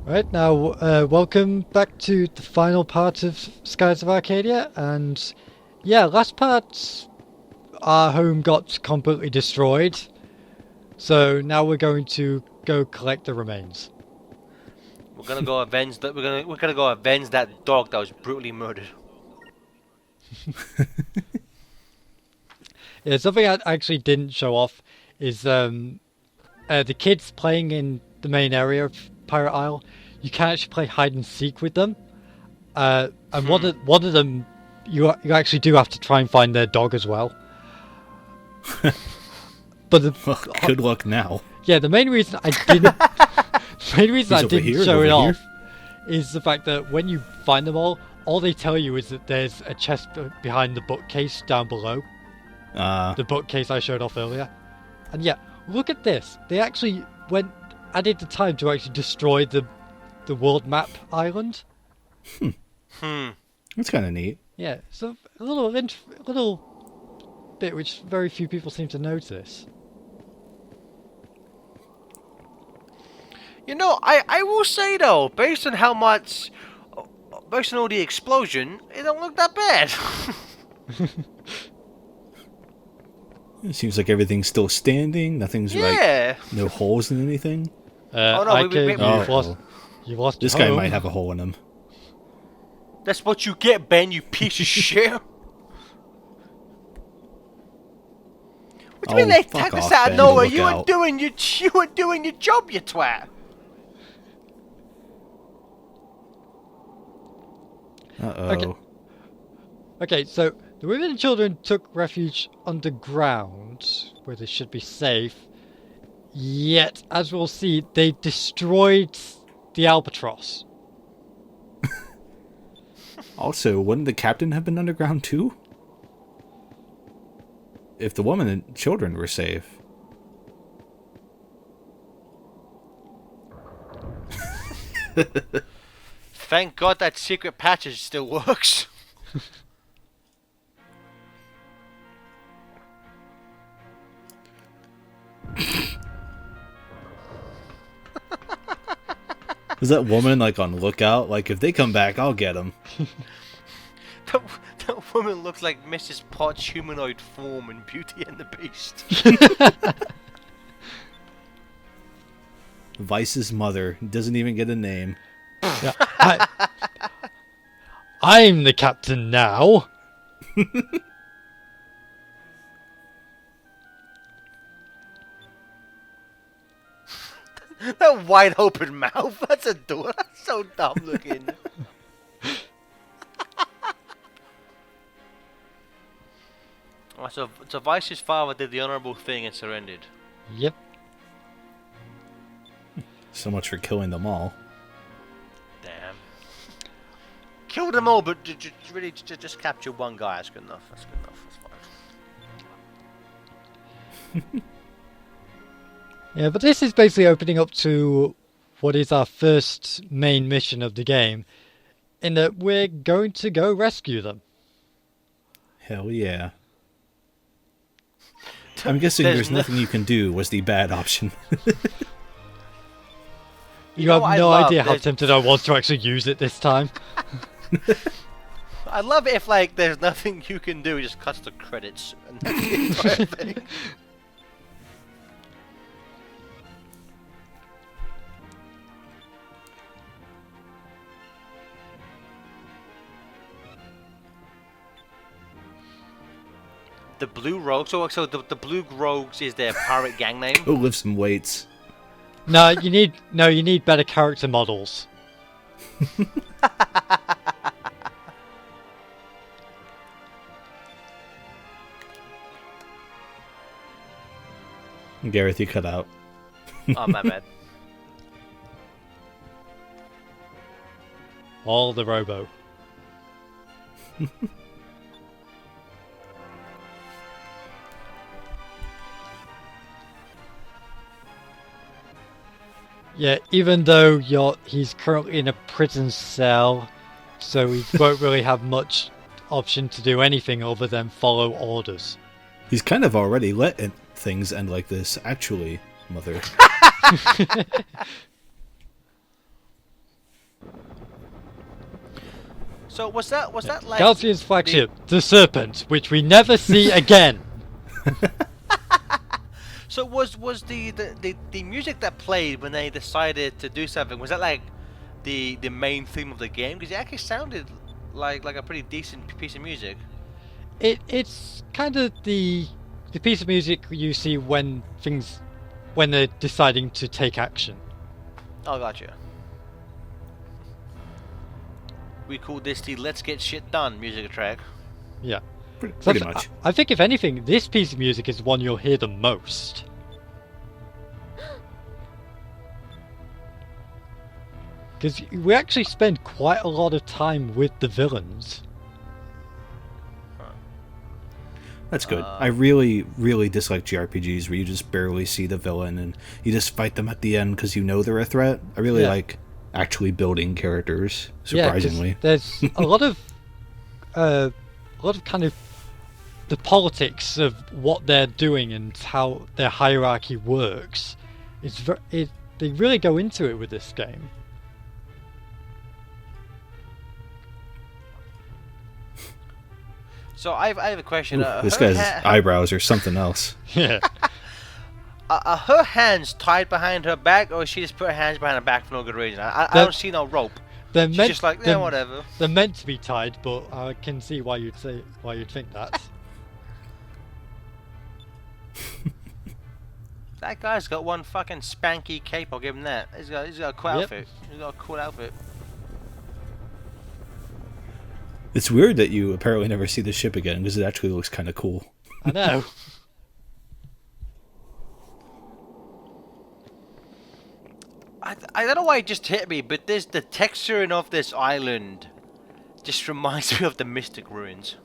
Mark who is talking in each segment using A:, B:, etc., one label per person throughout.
A: Right now, welcome back to the final part of Skies of Arcadia, and yeah, last part, our home got completely destroyed, so now we're going to go collect the remains.
B: We're gonna go avenge that. We're gonna go avenge that dog that was brutally murdered.
A: Yeah, something I actually didn't show off is the kids playing in the main area of Pirate Isle. You can actually play hide and seek with them, and one of them you actually do have to try and find their dog as well. But
C: Well, good luck now.
A: yeah, the main reason I didn't the main reason
C: He's
A: I
C: over
A: didn't
C: here,
A: show
C: over
A: it
C: here.
A: off is the fact that when you find them all they tell you is that there's a chest behind the bookcase down below. The bookcase I showed off earlier. And yeah, look at this. They actually added the time to actually destroy the world map island.
C: That's kind of neat.
A: Yeah, so a little bit which very few people seem to notice.
B: You know, I will say though, based on all the explosion, it don't look that bad.
C: It seems like everything's still standing. Nothing's
B: Yeah.
C: no holes in anything.
B: Oh, no,
A: Ike,
C: Oh,
A: you've lost
C: this
A: your
C: guy
A: home.
C: might have a hole in him.
B: That's what you get, Ben. You piece of shit. What do you mean they
C: fuck
B: attacked us
C: off,
B: out of
C: Ben,
B: nowhere?
C: look
B: You were
C: out.
B: doing your job, you twat.
C: Uh-oh.
A: Okay. Okay, so the women and children took refuge underground, where they should be safe. Yet, as we'll see, they destroyed the Albatross.
C: Also, wouldn't the captain have been underground too? If the woman and children were safe.
B: Thank God that secret patches still works.
C: Is that woman like on lookout? Like, if they come back, I'll get them.
B: That, that woman looks like Mrs. Potts' humanoid form in Beauty and the Beast.
C: Vice's mother doesn't even get a name.
A: Yeah, I'm the captain now.
B: That wide open mouth, that's a door. That's so dumb looking. Oh, so Vice's father did the honorable thing and surrendered.
A: Yep.
C: So much for killing them all.
B: Damn. Kill them all, but really just capture one guy. That's good enough. That's good enough. That's fine.
A: Yeah, but this is basically opening up to what is our first main mission of the game, in that we're going to go rescue them.
C: Hell yeah. I'm guessing there's nothing you can do was the bad option.
A: You have
B: know what I
A: no
B: love?
A: idea how tempted I was to actually use it this time.
B: I love it if like there's nothing you can do. It just cuts the credits and that's the entire thing. The Blue Rogues. So the Blue Rogues is their pirate gang name.
C: Go lift some weights.
A: No, you need better character models.
C: Gareth, you cut out.
B: Oh my bad.
A: All the robo. Yeah, even though he's currently in a prison cell, so he won't really have much option to do anything other than follow orders.
C: He's kind of already let things end like this, actually, mother.
B: So was that like
A: Galaxian's flagship, the Serpent, which we never see again.
B: So was the music that played when they decided to do something, was that like the main theme of the game? Because it actually sounded like a pretty decent piece of music.
A: It's kind of the piece of music you see when they're deciding to take action.
B: Oh, gotcha. We call this the "Let's Get Shit Done" music track.
A: Yeah.
C: Pretty much.
A: I think if anything, this piece of music is the one you'll hear the most. Because we actually spend quite a lot of time with the villains.
C: That's good. I really, really dislike JRPGs where you just barely see the villain and you just fight them at the end because you know they're a threat. I really like actually building characters, surprisingly.
A: Yeah, there's a lot of kind of the politics of what they're doing and how their hierarchy works. They really go into it with this game.
B: So I have a question.
C: This guy's eyebrows are something else.
A: Yeah.
B: Are her hands tied behind her back, or she just put her hands behind her back for no good reason? I don't see no rope.
A: They're
B: She's
A: meant,
B: just like, yeah, whatever.
A: They're meant to be tied, but I can see why you'd think that.
B: That guy's got one fucking spanky cape. I'll give him that. He's got a cool outfit. He's got a cool outfit.
C: It's weird that you apparently never see the ship again because it actually looks kind of cool.
A: I know.
B: I don't know why it just hit me, but the texturing of this island just reminds me of the Mystic Ruins.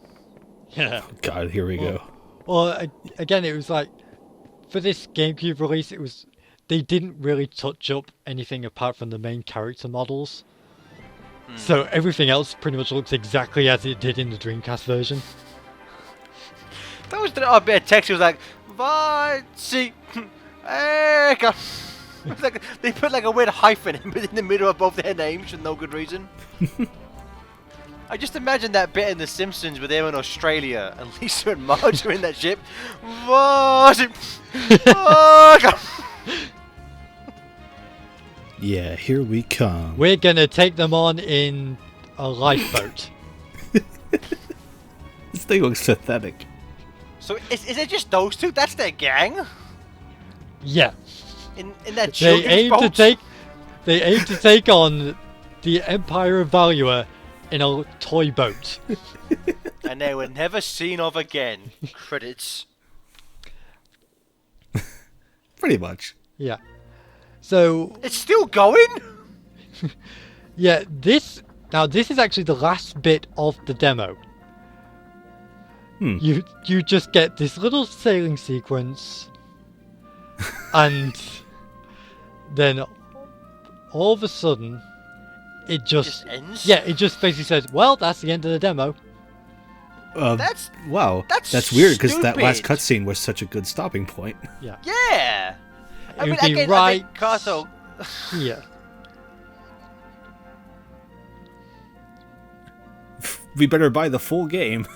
A: Yeah.
C: God, here we go.
A: Well, again, it was like for this GameCube release, they didn't really touch up anything apart from the main character models. So everything else pretty much looks exactly as it did in the Dreamcast version.
B: That was the odd bit of text. It was like, "Vici, Eka." Like, they put like a weird hyphen in the middle of both their names for no good reason. I just imagine that bit in The Simpsons where they're in Australia and Lisa and Marge are in that ship. Vici, Eka.
C: Yeah, here we come.
A: We're gonna take them on in a lifeboat.
C: This thing looks pathetic.
B: So is it just those two? That's their gang?
A: Yeah.
B: In that
A: They
B: children's
A: aim
B: boat?
A: to take on the Empire of Valua in a toy boat.
B: And they were never seen of again. Credits.
C: Pretty much.
A: Yeah. So
B: It's still going?
A: yeah, this is actually the last bit of the demo. You just get this little sailing sequence, and then all of a sudden, it just
B: ends?
A: Yeah, it just basically says, "Well, that's the end of the demo."
B: That's
C: weird because that last
B: stupid.
C: cutscene was such a good stopping point.
A: Yeah.
B: Yeah.
A: It would be right.
B: I think Kato.
A: Yeah.
C: We better buy the full game.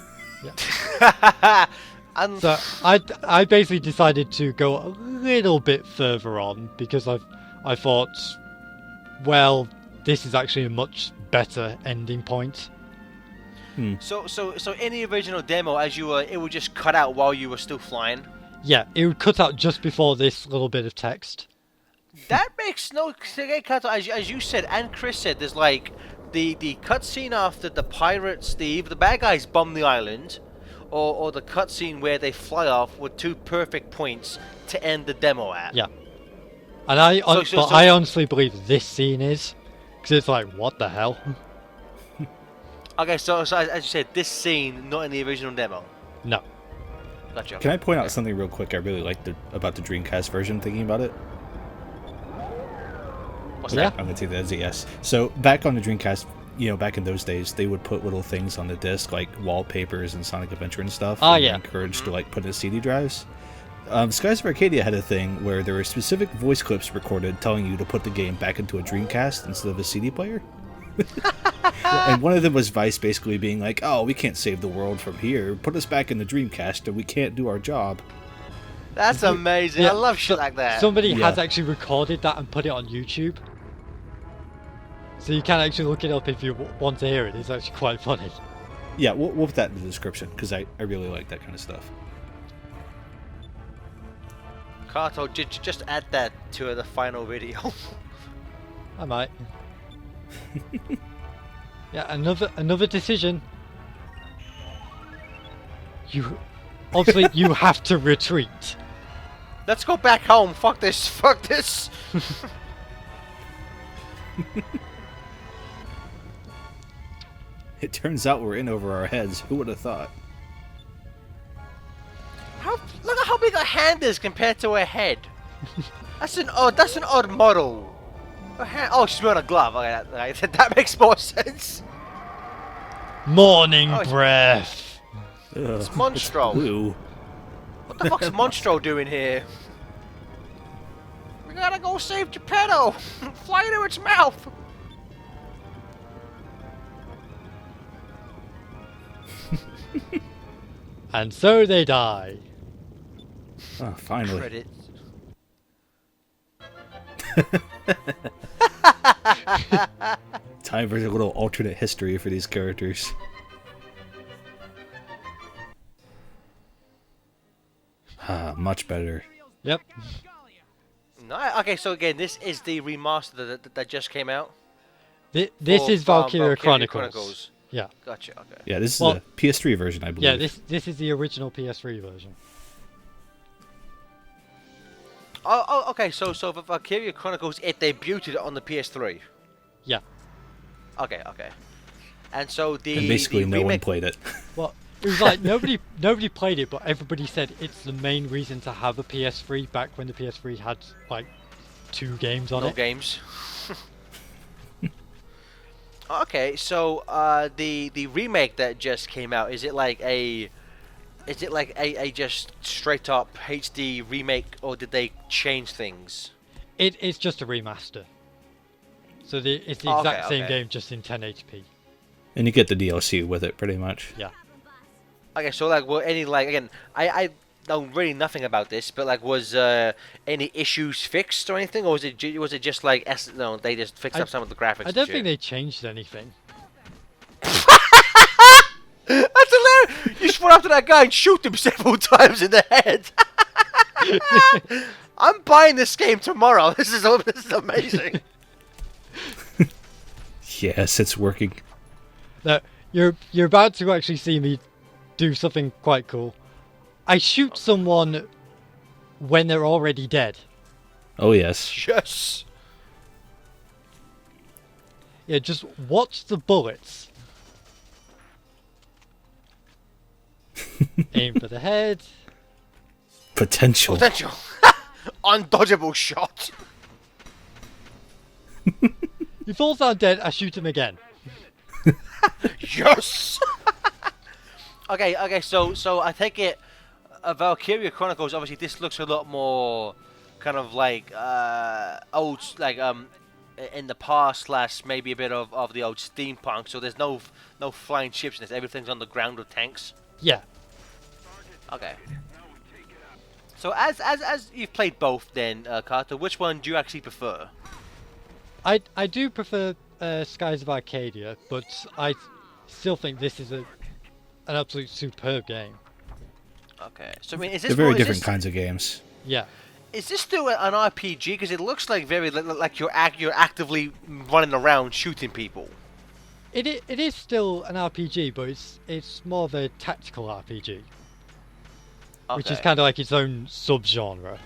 B: And
A: So I basically decided to go a little bit further on because I thought, well, this is actually a much better ending point.
B: so in the original demo, it would just cut out while you were still flying.
A: Yeah, it would cut out just before this little bit of text.
B: That makes no Kato, as you said and Chris said. There's like the cutscene after the pirates, either the bad guys bomb the island, or the cutscene where they fly off were two perfect points to end the demo at.
A: Yeah. And I honestly believe this scene is, because it's like, what the hell?
B: Okay, so as you said, this scene not in the original demo.
A: No.
B: Gotcha.
C: Can I point out something real quick I really liked about the Dreamcast version, thinking about it?
B: What's
A: Yeah.
B: that?
C: I'm going to take that as a yes. So, back on the Dreamcast, back in those days, they would put little things on the disc, like wallpapers and Sonic Adventure and stuff.
A: Oh,
C: and
A: yeah.
C: You're encouraged to, put in CD drives. Skies of Arcadia had a thing where there were specific voice clips recorded telling you to put the game back into a Dreamcast instead of a CD player. And one of them was Vice basically being like, "Oh, we can't save the world from here. Put us back in the Dreamcast, and we can't do our job."
B: That's amazing.
A: Yeah,
B: I love shit like that.
A: Somebody has actually recorded that and put it on YouTube. So you can actually look it up if you want to hear it. It's actually quite funny.
C: Yeah, we'll put that in the description, because I really like that kind of stuff.
B: Kato, just add that to the final video.
A: I might. Yeah, another decision. Obviously you have to retreat.
B: Let's go back home. Fuck this. Fuck this.
C: It turns out we're in over our heads. Who would have thought?
B: Look at how big a hand is compared to her head. That's an odd model. She's wearing a glove. Okay, that makes more sense.
A: Morning breath.
B: It's Monstro.
C: Blue.
B: What the fuck's Monstro doing here? We gotta go save Geppetto. Fly into its mouth.
A: And so they die.
C: Oh, finally.
B: Credits.
C: Time for a little alternate history for these characters. Much better.
A: Yep.
B: No, okay, so again, this is the remaster that just came out.
A: This is Valkyria Chronicles. Yeah.
B: Gotcha. Okay.
C: Yeah, this is the PS3 version, I believe.
A: Yeah, this is the original PS3 version.
B: Oh, okay. So for Valkyria Chronicles, it debuted on the PS3.
A: Yeah.
B: Okay. And so
C: and basically no one played it.
A: Well, it was like nobody played it, but everybody said it's the main reason to have a PS3 back when the PS3 had like 2 games on it.
B: No games. Okay, so the remake that just came out, is it like a just straight up HD remake, or did they change things?
A: It's just a remaster. So it's the exact same game, just in 1080p.
C: And you get the DLC with it, pretty much.
A: Yeah.
B: Okay, so like, were any again? I know really nothing about this, but like, was any issues fixed or anything, or was it just like they just fixed up some of the graphics?
A: I don't think they changed anything.
B: That's hilarious! You just run after that guy and shoot him several times in the head. I'm buying this game tomorrow. This is amazing.
C: Yes, it's working.
A: Now, you're about to actually see me do something quite cool. I shoot someone when they're already dead.
C: Oh yes.
B: Yes.
A: Yeah, just watch the bullets. Aim for the head.
C: Potential.
B: Undodgeable shot.
A: He falls down dead, I shoot him again.
B: Yes. Okay. So I take it. Valkyria Chronicles. Obviously, this looks a lot more kind of like old, like in the past / maybe a bit of the old steampunk. So there's no flying ships in this. Everything's on the ground with tanks.
A: Yeah.
B: Okay. So as you've played both, then Carter, which one do you actually prefer?
A: I do prefer Skies of Arcadia, but I still think this is an absolute superb game.
B: Okay. So I mean, is this
C: they're very different kinds of games.
A: Yeah.
B: Is this still an RPG? Because it looks like very like you're actively running around shooting people.
A: It is still an RPG, but it's more of a tactical RPG, which is kind of like its own subgenre.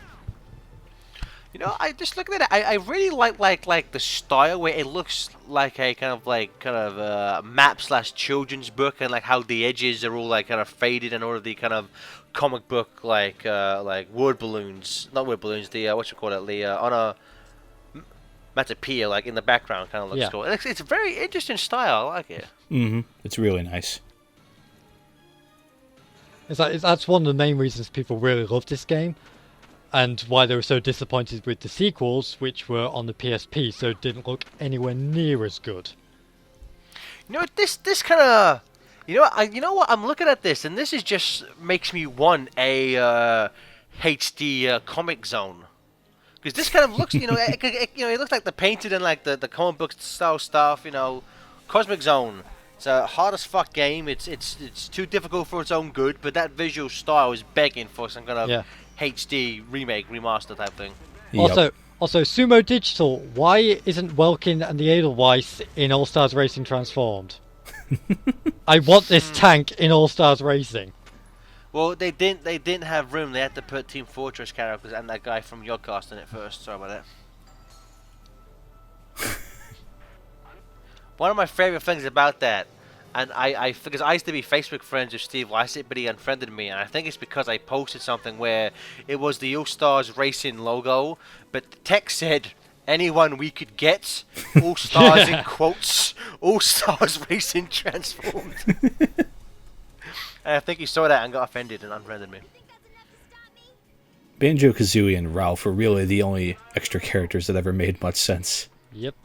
B: You know, I just looking at it, I really like the style where it looks like a kind of map / children's book, and like how the edges are all like kind of faded, and all of the kind of comic book like word balloons, not word balloons, the on a matopia like in the background kind of looks cool. It's a very interesting style. I like it.
C: It's really nice.
A: That's one of the main reasons people really love this game. And why they were so disappointed with the sequels, which were on the PSP, so it didn't look anywhere near as good.
B: You know, this kind of, you know what? I'm looking at this, and this is just makes me want a HD Comic Zone, because this kind of looks, it looks like the painted and like the comic book style stuff. Cosmic Zone. It's a hard as fuck game. It's too difficult for its own good, but that visual style is begging for some kind of HD remake, remaster type thing.
A: Yep. Also, Sumo Digital, why isn't Welkin and the Edelweiss in All Stars Racing transformed? I want this tank in All Stars Racing.
B: Well, they didn't have room. They had to put Team Fortress characters and that guy from Yodcast in it first. Sorry about that. One of my favorite things about that, and because I used to be Facebook friends with Steve Lycett, but he unfriended me, and I think it's because I posted something where it was the All Stars Racing logo, but the text said, anyone we could get, All Stars in quotes, All Stars Racing transformed. And I think he saw that and got offended and unfriended me.
C: Banjo-Kazooie and Ralph were really the only extra characters that ever made much sense.
A: Yep.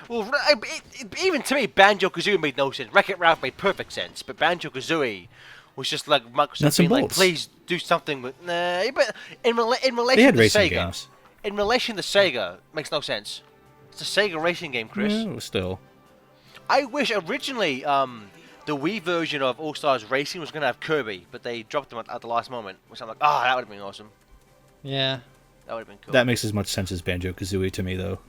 B: Well, even to me, Banjo-Kazooie made no sense. Wreck-It Ralph made perfect sense, but Banjo-Kazooie was just like Microsoft being like, please do something with... Nah, but in relation to Sega... Games. In relation to Sega, makes no sense. It's a Sega racing game, Chris.
C: Yeah, still.
B: I wish originally the Wii version of All Stars Racing was going to have Kirby, but they dropped them at the last moment, which I'm like, that would have been awesome.
A: Yeah.
B: That would have been cool.
C: That makes as much sense as Banjo-Kazooie to me, though.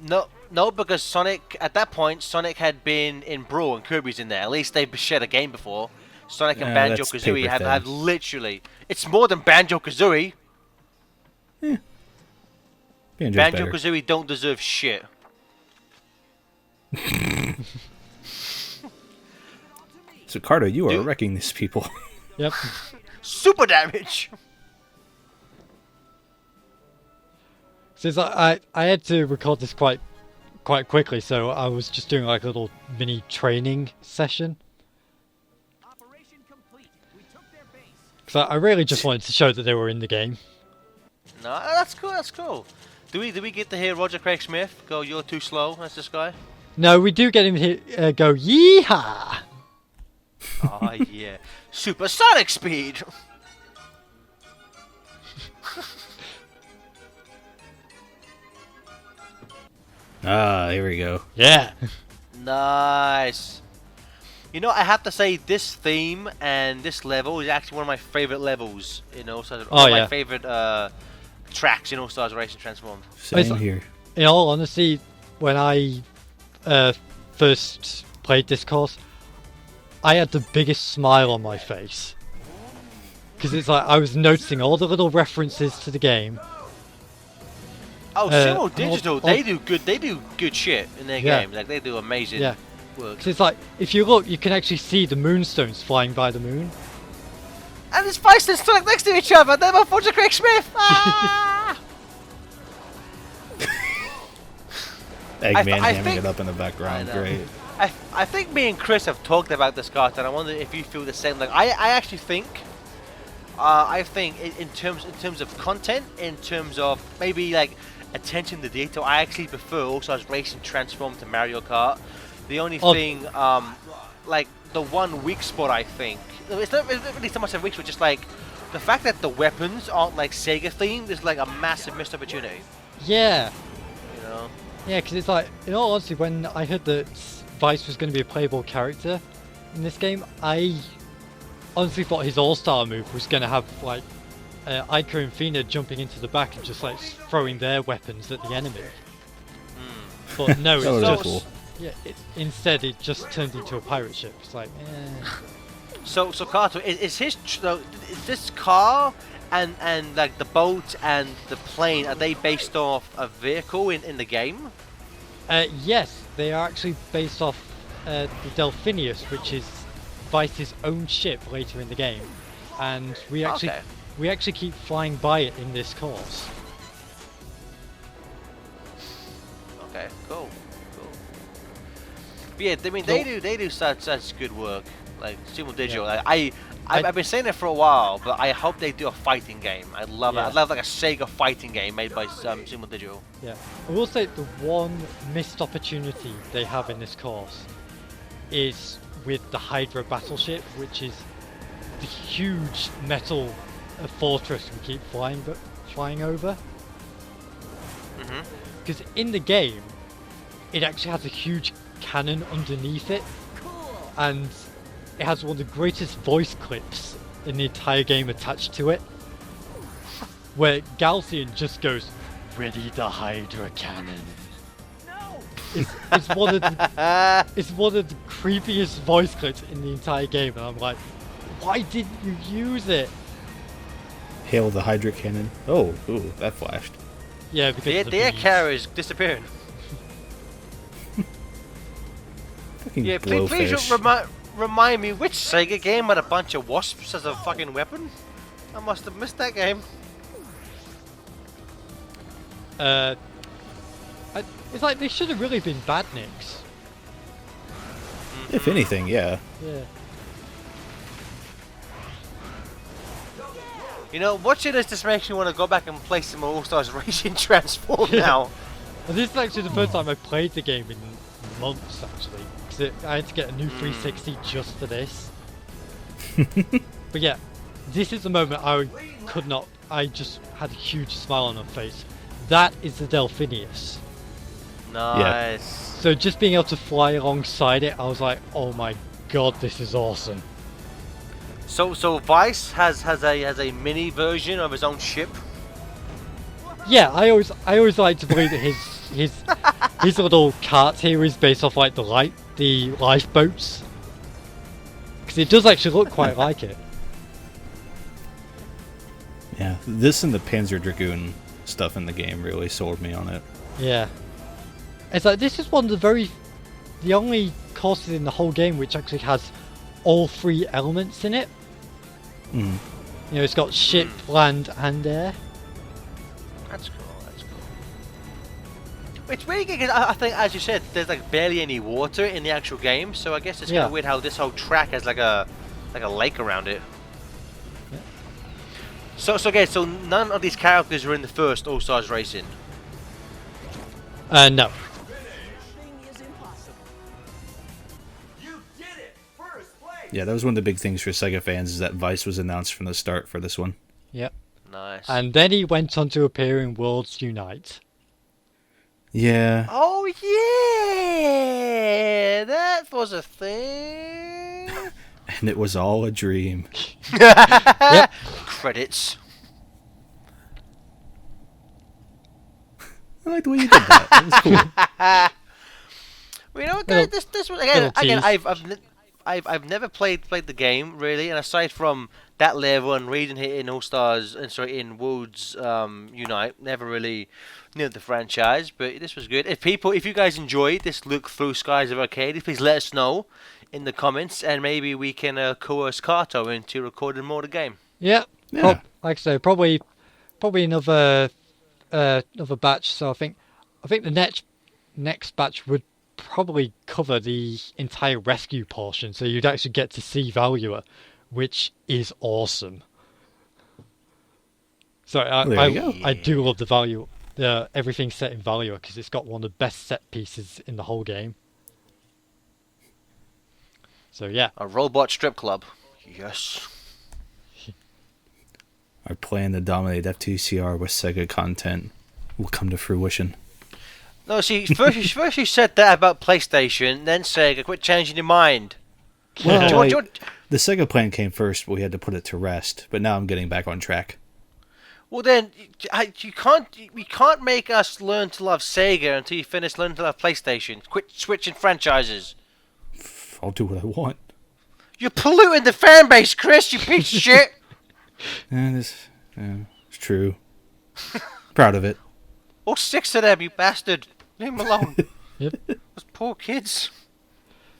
B: No, because Sonic, at that point, Sonic had been in Brawl and Kirby's in there. At least they've shared a game before. Sonic and Banjo-Kazooie have literally... It's more than Banjo-Kazooie.
C: Yeah.
B: Banjo-Kazooie don't deserve shit.
C: So, Carter, you are wrecking these people.
A: Yep.
B: Super damage!
A: Since I had to record this quite quickly, so I was just doing like a little mini training session. So I really just wanted to show that they were in the game.
B: No, that's cool. Do we get to hear Roger Craig Smith go, "You're too slow"? That's this guy.
A: No, we do get him to go, "Yeehaw!"
B: Oh yeah, supersonic speed.
C: Here we go.
A: Yeah.
B: Nice. I have to say this theme and this level is actually one of my favorite levels in All Stars. My favorite tracks in All Stars Racing Transformed.
C: Same here.
A: In all honesty, when I first played this course, I had the biggest smile on my face. Because it's like I was noticing all the little references to the game.
B: Oh, Sumo Digital, they do good shit in their game. Like, they do amazing work.
A: Because it's like, if you look, you can actually see the moonstones flying by the moon.
B: And there's Bison stuck next to each other. They're my Roger Craig Smith. Ah!
C: Eggman hamming it up in the background. Great.
B: I think me and Chris have talked about this, Scott, and I wonder if you feel the same. Like, I actually think... I think in terms of content, in terms of maybe like attention to detail, I actually prefer All Stars Racing Transformed to Mario Kart. The only thing, like the one weak spot, I think, it's not really so much a weak spot, just like the fact that the weapons aren't like Sega themed is like a massive missed opportunity.
A: Yeah.
B: Yeah,
A: because it's like, in all honesty, when I heard that Vice was going to be a playable character in this game, I honestly thought his all-star move was going to have like Iker and Fina jumping into the back and just like throwing their weapons at the enemy. But no, it's just cool. Instead it just turned into a pirate ship. It's like,
B: So Kato, is this car and like the boat and the plane, are they based off a vehicle in the game?
A: Yes, they are actually based off the Delphinius, which is Vice's own ship later in the game, and we actually keep flying by it in this course.
B: Okay, cool. But yeah, I mean they do such good work, like Sumo Digital.
A: Yeah.
B: Like, I've been saying it for a while, but I hope they do a fighting game. I love it. I'd love like a Sega fighting game made by Sumo Digital.
A: Yeah, I will say the one missed opportunity they have in this course is with the Hydra battleship, which is the huge metal fortress we keep flying over. Because in the game, it actually has a huge cannon underneath it, and it has one of the greatest voice clips in the entire game attached to it, where Galcian just goes, "Ready the Hydra cannon." It's one of the creepiest voice clips in the entire game, and I'm like, why didn't you use it?
C: Hail the Hydra cannon. Oh, ooh, that flashed.
A: Yeah, because
B: the air carrier is disappearing.
C: Fucking
B: Yeah, please remind me which Sega game had a bunch of wasps as a fucking weapon. I must have missed that game.
A: It's like they should have really been badniks.
C: If anything, yeah.
A: Yeah.
B: You know, watching this just makes me want to go back and play some All-Stars Racing Transform now.
A: And this is actually the first time I played the game in months, actually. Because I had to get a new 360 just for this. But yeah, this is the moment I just had a huge smile on my face. That is the Delphinius.
B: Nice.
A: So just being able to fly alongside it, I was like, oh my god, this is awesome.
B: So Vice has a mini version of his own ship.
A: Yeah, I always like to believe that his little cart here is based off like the lifeboats, because it does actually look quite like it.
C: Yeah, this and the Panzer Dragoon stuff in the game really sold me on it.
A: Yeah, it's like this is one of the only courses in the whole game which actually has all three elements in it. You know, it's got ship, land, and air.
B: That's cool. It's really good 'cause I think, as you said, there's like barely any water in the actual game, so I guess it's kind of weird how this whole track has like a lake around it.
A: Yeah.
B: So none of these characters are in the first All Stars Racing.
A: No.
C: Yeah, that was one of the big things for Sega fans, is that Vice was announced from the start for this one.
A: Yep.
B: Nice.
A: And then he went on to appear in Worlds Unite.
C: Yeah.
B: Oh yeah, that was a thing.
C: And it was all a dream.
A: Yep.
B: Credits.
C: I like the way you did that. That was cool.
B: Well, you know what, guys? This was again.
A: tease.
B: I've never played the game really, and aside from that level and reading it in in Worlds Unite, never really knew the franchise. But this was good. If you guys enjoyed this look through Skies of Arcadia, please let us know in the comments, and maybe we can coerce Kato into recording more of the game.
A: Yep.
C: Yeah.
A: Like I say, probably another batch. So I think the next batch would probably cover the entire rescue portion, so you'd actually get to see Valua, which is awesome. So I do love the everything set in Valua, because it's got one of the best set pieces in the whole game. So yeah,
B: A robot strip club. Yes.
C: Our plan to dominate FTCR with Sega content will come to fruition.
B: No, see, first you said that about PlayStation, then Sega, quit changing your mind.
C: Well, the Sega plan came first, but we had to put it to rest. But now I'm getting back on track.
B: Well then, you can't make us learn to love Sega until you finish learning to love PlayStation. Quit switching franchises.
C: I'll do what I want.
B: You're polluting the fan base, Chris, you piece of shit!
C: And it's true. Proud of it.
B: All 6 of them, you bastard. Leave them alone.
A: Yep.
B: Those poor kids.